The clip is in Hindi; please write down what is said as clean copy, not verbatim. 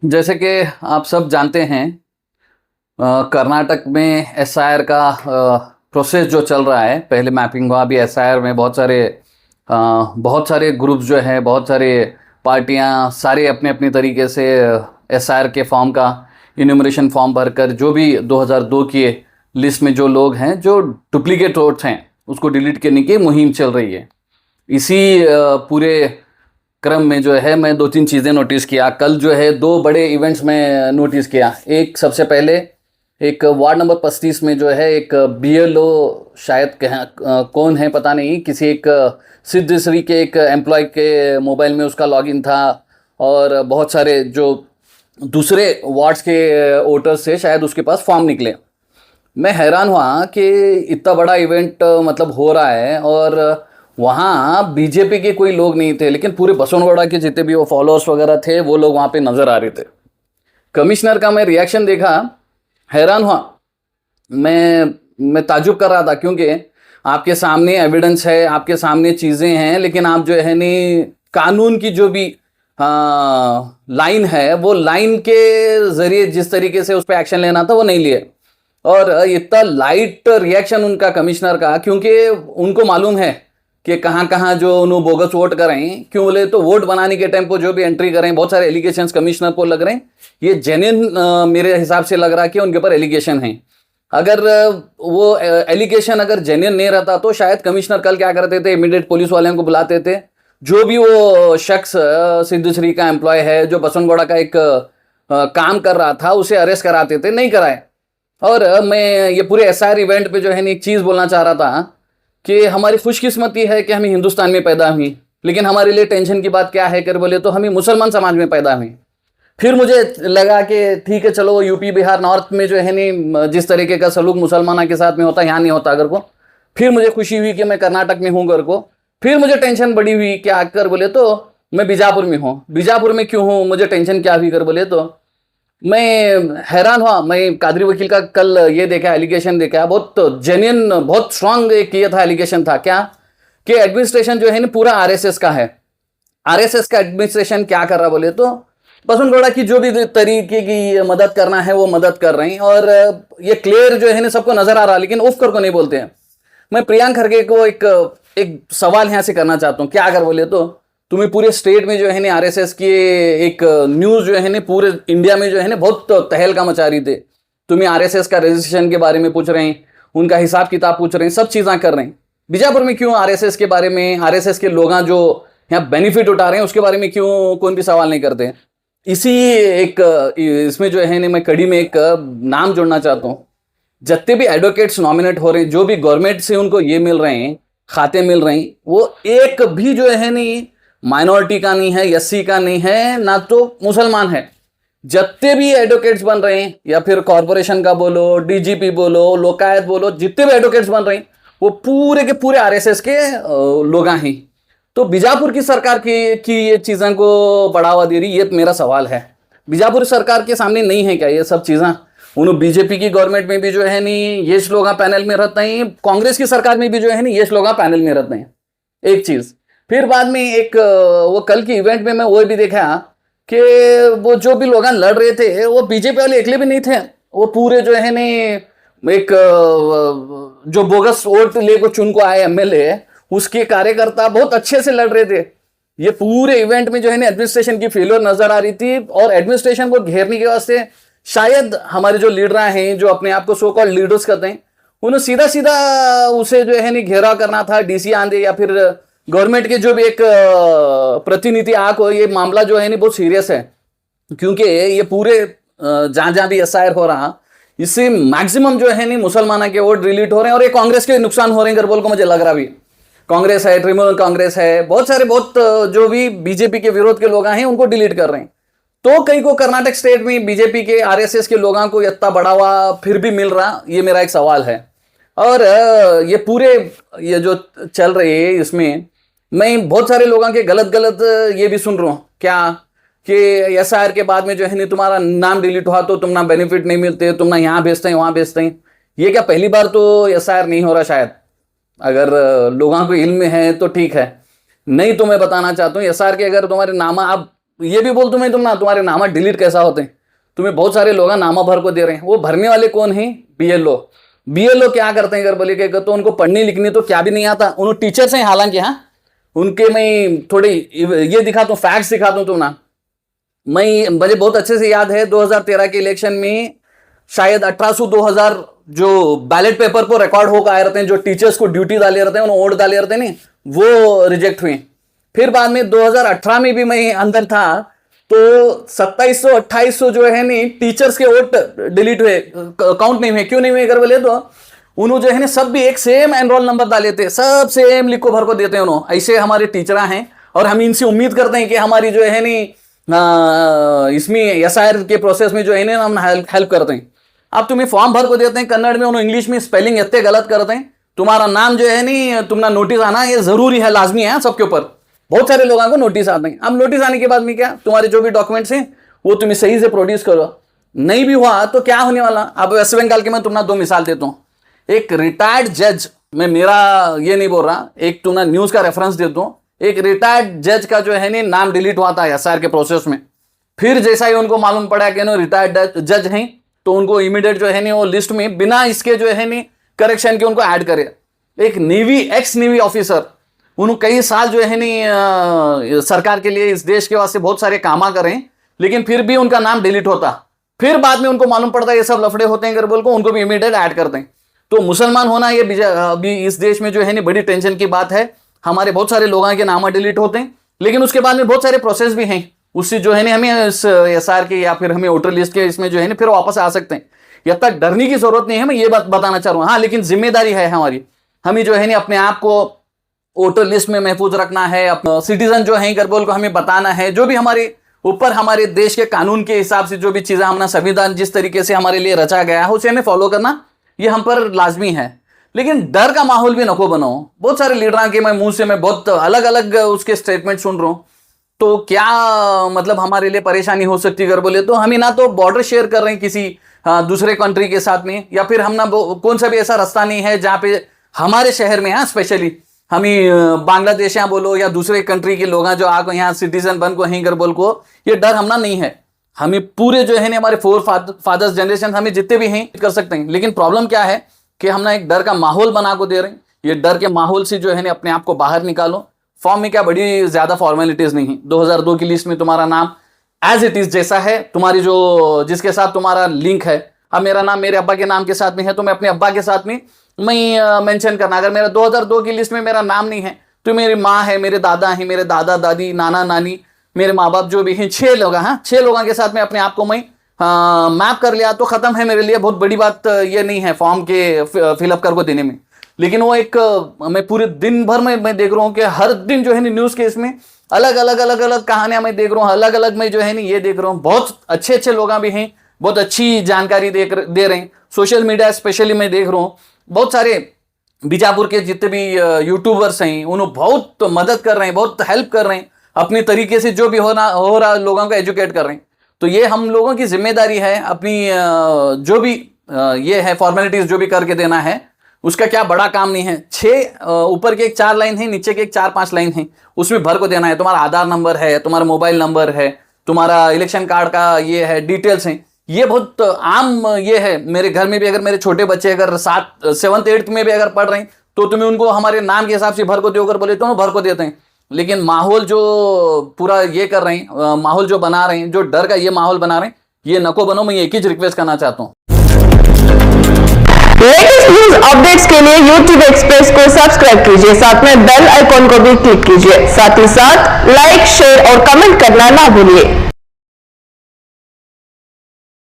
जैसे कि आप सब जानते हैं, कर्नाटक में एसआईआर का प्रोसेस जो चल रहा है। पहले मैपिंग हुआ, अभी एसआईआर में बहुत सारे ग्रुप्स जो हैं, बहुत सारे पार्टियां, सारे अपने अपने तरीके से एसआईआर के फॉर्म का इन्यूमरेशन फॉर्म भरकर जो भी 2002 की लिस्ट में जो लोग हैं, जो डुप्लीकेट वोट्स हैं, उसको डिलीट करने की मुहिम चल रही है। इसी पूरे क्रम में जो है मैं दो तीन चीज़ें नोटिस किया। कल जो है दो बड़े इवेंट्स में नोटिस किया। एक सबसे पहले एक वार्ड नंबर 35 में जो है एक बीएलओ, शायद कौन है पता नहीं, किसी एक सिद्धश्री के एक एम्प्लॉय के मोबाइल में उसका लॉगिन था और बहुत सारे जो दूसरे वार्ड्स के वोटर्स से शायद उसके पास फॉर्म निकले। मैं हैरान हुआ कि इतना बड़ा इवेंट मतलब हो रहा है और वहाँ बीजेपी के कोई लोग नहीं थे, लेकिन पूरे बसवनगौड़ा के जितने भी वो फॉलोअर्स वगैरह थे वो लोग वहाँ पे नज़र आ रहे थे। कमिश्नर का मैं रिएक्शन देखा, हैरान हुआ। मैं ताजुब कर रहा था, क्योंकि आपके सामने एविडेंस है, आपके सामने चीज़ें हैं, लेकिन आप जो है नहीं कानून की जो भी लाइन है, वो लाइन के ज़रिए जिस तरीके से उस पर एक्शन लेना था वो नहीं लिए। और इतना लाइट रिएक्शन उनका कमिश्नर का, क्योंकि उनको मालूम है कि कहाँ कहाँ जो उन्होंने बोगस वोट करें। क्यों बोले तो वोट बनाने के टाइम को जो भी एंट्री करें, बहुत सारे एलिगेशंस कमिश्नर को लग रहे हैं। ये जेन्युइन मेरे हिसाब से लग रहा है कि उनके ऊपर एलिगेशन है। अगर वो एलिगेशन अगर जेन्युइन नहीं रहता तो शायद कमिश्नर कल क्या करते थे, इमीडिएट पुलिस वाले को बुलाते थे। जो भी वो शख्स सिद्धश्री का एम्प्लॉय है जो बसवनगौड़ा का एक काम कर रहा था, उसे अरेस्ट कराते थे, नहीं कराए। और मैं ये पूरे एसआईआर इवेंट पे जो है एक चीज़ बोलना चाह रहा था कि हमारी खुशकिस्मती है कि हम हिंदुस्तान में पैदा हुई, लेकिन हमारे लिए टेंशन की बात क्या है कर बोले तो हम मुसलमान समाज में पैदा हुई। फिर मुझे लगा कि ठीक है, चलो यूपी बिहार नॉर्थ में जो है नहीं जिस तरीके का सलूक मुसलमानों के साथ में होता है, यहाँ नहीं होता अगर को। फिर मुझे खुशी हुई कि मैं कर्नाटक में हूँ घर को। फिर मुझे टेंशन बड़ी हुई कि आकर बोले तो मैं बीजापुर में हूँ। बीजापुर में क्यों हूँ, मुझे टेंशन क्या हुई कर बोले तो मैं हैरान हुआ। मैं कादरी वकील का कल ये देखा, एलिगेशन देखा, बहुत जेन्युइन, बहुत स्ट्रांग किया था। एलिगेशन था क्या कि एडमिनिस्ट्रेशन जो है ना पूरा आरएसएस का है। आरएसएस का एडमिनिस्ट्रेशन क्या कर रहा बोले तो बसवनगौड़ा की जो भी तरीके की मदद करना है वो मदद कर रहे हैं। और ये क्लियर जो है ना सबको नजर आ रहा है, लेकिन उफ कर को नहीं बोलते हैं। मैं प्रियंक खड़गे को एक सवाल यहाँ से करना चाहता हूँ। क्या अगर बोले तो तुम्हें पूरे स्टेट में जो है ना आरएसएस की एक न्यूज़ जो है ना पूरे इंडिया में जो है ना बहुत तहलका मचा रही थी। तुम्हें आरएसएस का रजिस्ट्रेशन के बारे में पूछ रहे हैं, उनका हिसाब किताब पूछ रहे हैं, सब चीज़ें कर रहे हैं। बीजापुर में क्यों आरएसएस के बारे में, आरएसएस के लोग जो यहाँ बेनिफिट उठा रहे हैं उसके बारे में क्यों कोई भी सवाल नहीं करते? इसी एक इसमें जो है ना मैं कड़ी में एक नाम जोड़ना चाहता हूँ। जितने भी एडवोकेट्स नॉमिनेट हो रहे हैं, जो भी गवर्नमेंट से उनको ये मिल रहे हैं, खाते मिल रहे हैं, वो एक भी जो है नहीं माइनॉरिटी का नहीं है, एससी का नहीं है, ना तो मुसलमान है। जितने भी एडवोकेट्स बन रहे हैं, या फिर कॉरपोरेशन का बोलो, डीजीपी बोलो, लोकायत बोलो, जितने भी एडवोकेट्स बन रहे हैं वो पूरे के पूरे आरएसएस के लोग हैं। तो बीजापुर की सरकार की ये चीज़ों को बढ़ावा दे रही, ये मेरा सवाल है। बीजापुर सरकार के सामने नहीं है क्या ये सब चीज़ें? उन्होंने बीजेपी की गवर्नमेंट में भी जो है नहीं ये लोग पैनल में रहते हैं, कांग्रेस की सरकार में भी जो है नहीं ये लोग पैनल में रहते हैं। एक चीज़। फिर बाद में एक वो कल की इवेंट में मैं वो भी देखा कि वो जो भी लोग लड़ रहे थे वो बीजेपी वाले अकेले भी नहीं थे। वो पूरे जो है नहीं एक जो बोगस वोट लेकर चुन को आए एमएलए, उसके कार्यकर्ता बहुत अच्छे से लड़ रहे थे। ये पूरे इवेंट में जो है ना एडमिनिस्ट्रेशन की फेलियर नजर आ रही थी। और एडमिनिस्ट्रेशन को घेरने के वास्ते शायद हमारे जो लीडर हैं, जो अपने आप को सो कॉल्ड लीडर्स कहते हैं, उन्हें सीधा सीधा उसे जो है नहीं घेराव करना था, डीसी आंदे या फिर गवर्नमेंट के जो भी एक प्रतिनिधि आको। ये मामला जो है नहीं बहुत सीरियस है, क्योंकि ये पूरे जहां जहां भी एसआईआर हो रहा, इससे मैक्सिमम जो है नहीं मुसलमानों के वोट डिलीट हो रहे हैं और ये कांग्रेस के नुकसान हो रहे हैं बोल को मुझे लग रहा भी। कांग्रेस है, तृणमूल कांग्रेस है, बहुत सारे बहुत जो भी बीजेपी के विरोध के लोग हैं उनको डिलीट कर रहे हैं। तो कई को कर्नाटक स्टेट में बीजेपी के आरएसएस के लोगों को इतना बढ़ावा फिर भी मिल रहा, ये मेरा एक सवाल है। और ये पूरे ये जो चल रही है इसमें मैं बहुत सारे लोगों के गलत ये भी सुन रहा हूँ क्या कि एसआईआर के बाद में जो है नहीं तुम्हारा नाम डिलीट हुआ तो तुम ना बेनिफिट नहीं मिलते, तुम ना यहाँ भेजते हैं वहाँ भेजते हैं। ये क्या पहली बार तो एसआईआर नहीं हो रहा? शायद अगर लोगों को इल्म है तो ठीक है, नहीं तो मैं बताना चाहता हूँ एसआईआर के अगर तुम्हारे नाम आप ये भी बोल तुम्हें, तुम ना तुम्हारे नामा डिलीट कैसा होते हैं, तुम्हें बहुत सारे लोग नामा भर को दे रहे हैं। वो भरने वाले कौन है? बीएलओ। बीएलओ क्या करते हैं अगर बोले कि तो उनको पढ़नी लिखनी तो क्या भी नहीं आता, उन्होंने टीचर्स हैं हालांकि। हाँ, उनके मैं थोड़ी ये दिखाता हूँ, फैक्ट्स दिखाता हूँ तुम ना। मुझे बहुत अच्छे से याद है 2013 के इलेक्शन में शायद 1800 2000 जो बैलेट पेपर पर रिकॉर्ड होकर आए रहते हैं, जो टीचर्स को ड्यूटी डाले रहते हैं, उन्होंने वोट डाले रहते हैं नहीं, वो रिजेक्ट हुए। फिर बाद में 2018 में भी मैं अंदर था, तो 2700 2800 जो है नहीं टीचर्स के वोट डिलीट हुए, काउंट नहीं हुए। क्यों नहीं हुए अगर बोले तो उन्होंने जो है ना सब भी एक सेम एनरोल नंबर डाले थे, सब सेम लिखो भर को देते हैं उन्होंने। ऐसे हमारे टीचर हैं और हम इनसे उम्मीद करते हैं कि हमारी जो है नहीं इसमें एसआईआर के प्रोसेस में जो है ना हम हेल्प करते हैं। अब तुम्हें फॉर्म भर को देते हैं कन्नड़ में, उन्होंने इंग्लिश में स्पेलिंग इतने गलत करते हैं, तुम्हारा नाम जो है नहीं तुम्हारा नोटिस आना ये जरूरी है, लाजमी है सबके ऊपर। बहुत सारे लोगों को नोटिस आते हैं। अब नोटिस आने के बाद में क्या, तुम्हारे जो भी डॉक्यूमेंट्स हैं वो तुम्हें सही से प्रोड्यूस करो। नहीं भी हुआ तो क्या होने वाला। अब वेस्ट बंगाल के मैं तुम्हारा 2 मिसाल देता हूँ। एक रिटायर्ड जज, मैं मेरा ये नहीं बोल रहा, एक तुम्हारा न्यूज का रेफरेंस देता हूँ। एक रिटायर्ड जज का जो है नहीं नाम डिलीट हुआ था एसआईआर के प्रोसेस में। फिर जैसा ही उनको मालूम पड़ा कि नो रिटायर्ड जज हैं, तो उनको इमीडिएट जो है नहीं वो लिस्ट में बिना इसके जो है नहीं करेक्शन के उनको ऐड करे। एक नेवी, एक्स नेवी ऑफिसर, उन्होंने कई साल जो है नहीं सरकार के लिए इस देश के वास्ते बहुत सारे कामा करें, लेकिन फिर भी उनका नाम डिलीट होता। फिर बाद में उनको मालूम पड़ता है ये सब लफड़े होते हैं बोल को, उनको भी इमीडिएट ऐड करते हैं। तो मुसलमान होना ये अभी इस देश में जो है नहीं बड़ी टेंशन की बात है। हमारे बहुत सारे लोगों के नाम डिलीट होते हैं, लेकिन उसके बाद में बहुत सारे प्रोसेस भी हैं, उससे जो है ना हमें एसआईआर के या फिर हमें वोटर लिस्ट के इसमें जो है ना फिर वापस आ सकते हैं। यद तक डरने की जरूरत नहीं है, मैं ये बात बताना चाह रहा हूँ। हाँ, लेकिन जिम्मेदारी है हमारी, हमें जो है ना अपने आप को वोटर लिस्ट में महफूज रखना है, अपना सिटीजन जो है बोल को हमें बताना है। जो भी हमारे ऊपर हमारे देश के कानून के हिसाब से जो भी चीजें हमारा संविधान जिस तरीके से हमारे लिए रचा गया है उसे हमें फॉलो करना ये हम पर लाजमी है। लेकिन डर का माहौल भी नको बनाओ। बहुत सारे लीडर के मैं मुंह से मैं बहुत अलग अलग उसके स्टेटमेंट सुन रहा हूँ, तो क्या मतलब हमारे लिए परेशानी हो सकती है अगर बोले तो हमें ना तो बॉर्डर शेयर कर रहे हैं किसी दूसरे कंट्री के साथ में, या फिर हम ना कौन सा भी ऐसा रास्ता नहीं है जहाँ पे हमारे शहर में, हाँ स्पेशली हमें बांग्लादेश या बोलो या दूसरे कंट्री के लोग जो आको यहाँ सिटीजन बन को हिंगर बोल को ये डर हमना नहीं है। हमें पूरे जो है ना हमारे फादर्स जनरेशन हमें जितने भी हैं कर सकते हैं। लेकिन प्रॉब्लम क्या है कि हम ना एक डर का माहौल बना को दे रहे हैं। ये डर के माहौल से जो है ना अपने आप को बाहर निकालो। फॉर्म में क्या बड़ी ज्यादा फॉर्मेलिटीज नहीं है। 2002 की लिस्ट में तुम्हारा नाम एज इट इज जैसा है, तुम्हारी जो जिसके साथ तुम्हारा लिंक है। अब मेरा नाम मेरे अब्बा के नाम के साथ में है तो मैं अपने अब्बा के साथ में मैं मेंशन करना। अगर मेरा 2002 की लिस्ट में मेरा नाम नहीं है तो मेरी माँ है, मेरे दादा हैं, मेरे दादा दादी, नाना नानी, मेरे माँ बाप जो भी हैं, 6 लोग हैं, 6 लोगों के साथ में अपने आप को मैं मैप कर लिया तो खत्म है। मेरे लिए बहुत बड़ी बात ये नहीं है फॉर्म के फिलअप कर को देने में। लेकिन वो एक मैं पूरे दिन भर में मैं देख रहा हूँ कि हर दिन जो है न्यूज़ के इसमें अलग अलग कहानियां मैं देख रहा हूँ, अलग अलग मैं जो है ये देख रहा हूँ। बहुत अच्छे अच्छे लोग भी हैं, बहुत अच्छी जानकारी दे रहे हैं। सोशल मीडिया स्पेशली मैं देख रहा हूँ बहुत सारे बीजापुर के जितने भी यूट्यूबर्स हैं उन्होंने बहुत मदद कर रहे हैं, बहुत हेल्प कर रहे हैं अपने तरीके से, जो भी हो रहा लोगों को एजुकेट कर रहे हैं। तो ये हम लोगों की जिम्मेदारी है अपनी जो भी ये है फॉर्मेलिटीज जो भी करके देना है, उसका क्या बड़ा काम नहीं है। 6 ऊपर के एक 4 लाइन है, नीचे के एक 4-5 लाइन है, उसमें भर को देना है। तुम्हारा आधार नंबर है, तुम्हारा मोबाइल नंबर है, तुम्हारा इलेक्शन कार्ड का ये है डिटेल्स हैं। ये बहुत आम ये है। मेरे घर में भी अगर मेरे छोटे बच्चे अगर 7th 8th में भी अगर पढ़ रहे हैं तो तुम्हें उनको हमारे नाम के हिसाब से भर को दो अगर बोले तो भर को देते हैं। लेकिन माहौल जो पूरा ये कर रहे हैं, माहौल जो बना रहे हैं, जो डर का ये माहौल बना रहे हैं, ये नको बनो। मैं एक ही रिक्वेस्ट करना चाहता हूँ। लेटेस्ट न्यूज अपडेट्स के लिए YouTube एक्सप्रेस को सब्सक्राइब कीजिए, साथ में बेल आइकॉन को भी क्लिक कीजिए। साथ ही साथ लाइक, शेयर और कमेंट करना ना भूलिए।